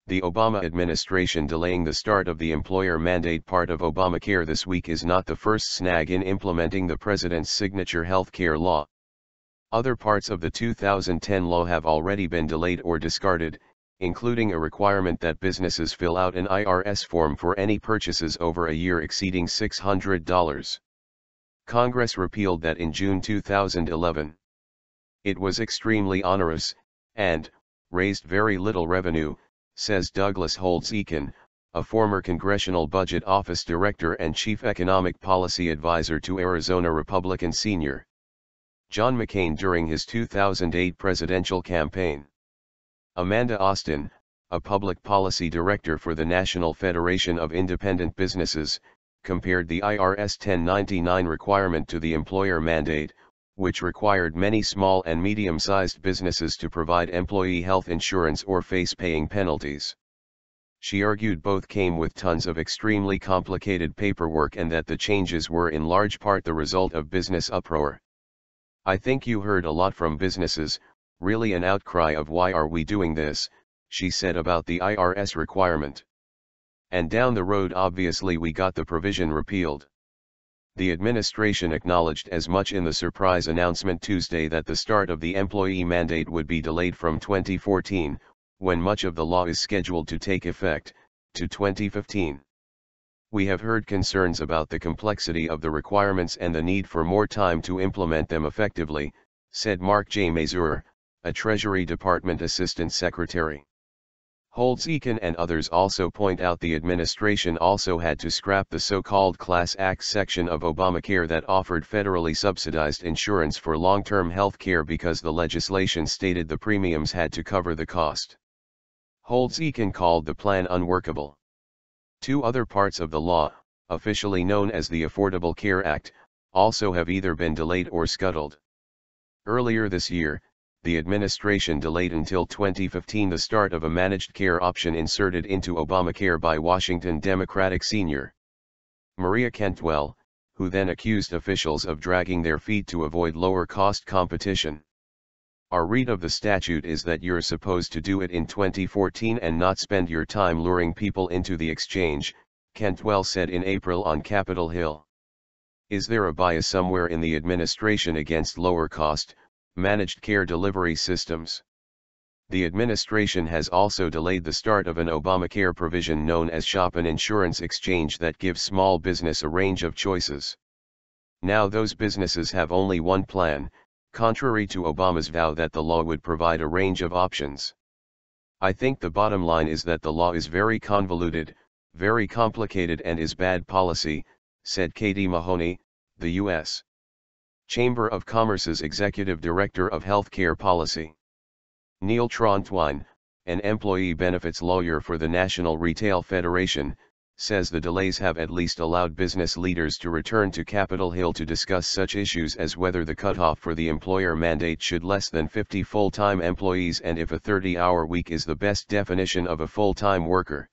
The Obama administration delaying the start of the employer mandate part of Obamacare this week is not the first snag in implementing the president's signature health care law. Other parts of the 2010 law have already been delayed or discarded, including a requirement that businesses fill out an IRS form for any purchases over a year exceeding $600. Congress repealed that in June 2011. It was extremely onerous, and raised very little revenue, says Douglas Holtz-Eakin, a former Congressional Budget Office director and chief economic policy advisor to Arizona Republican Sr. John McCain during his 2008 presidential campaign. Amanda Austin, a public policy director for the National Federation of Independent Businesses, compared the IRS 1099 requirement to the employer mandate, which required many small and medium-sized businesses to provide employee health insurance or face paying penalties. She argued both came with tons of extremely complicated paperwork and that the changes were in large part the result of business uproar. I think you heard a lot from businesses, really an outcry of why are we doing this, she said about the IRS requirement. And down the road obviously we got the provision repealed. The administration acknowledged as much in the surprise announcement Tuesday that the start of the employee mandate would be delayed from 2014, when much of the law is scheduled to take effect, to 2015. We have heard concerns about the complexity of the requirements and the need for more time to implement them effectively, said Mark J. Mazur, a Treasury Department Assistant Secretary. Holtz-Eakin and others also point out the administration also had to scrap the so-called Class Act section of Obamacare that offered federally subsidized insurance for long-term health care because the legislation stated the premiums had to cover the cost. Holtz-Eakin called the plan unworkable. Two other parts of the law, officially known as the Affordable Care Act, also have either been delayed or scuttled. Earlier this year, the administration delayed until 2015 the start of a managed care option inserted into Obamacare by Washington Democratic Sr. Maria Cantwell, who then accused officials of dragging their feet to avoid lower-cost competition. Our read of the statute is that you're supposed to do it in 2014 and not spend your time luring people into the exchange, Cantwell said in April on Capitol Hill. Is there a bias somewhere in the administration against lower-cost, managed care delivery systems? The administration has also delayed the start of an Obamacare provision known as Shop an Insurance Exchange that gives small business a range of choices. Now those businesses have only one plan, contrary to Obama's vow that the law would provide a range of options. I think the bottom line is that the law is very convoluted, very complicated and is bad policy, said Katie Mahoney, the U.S. Chamber of Commerce's Executive Director of Healthcare Policy. Neil Trontwine, an employee benefits lawyer for the National Retail Federation, says the delays have at least allowed business leaders to return to Capitol Hill to discuss such issues as whether the cutoff for the employer mandate should less than 50 full-time employees and if a 30-hour week is the best definition of a full-time worker.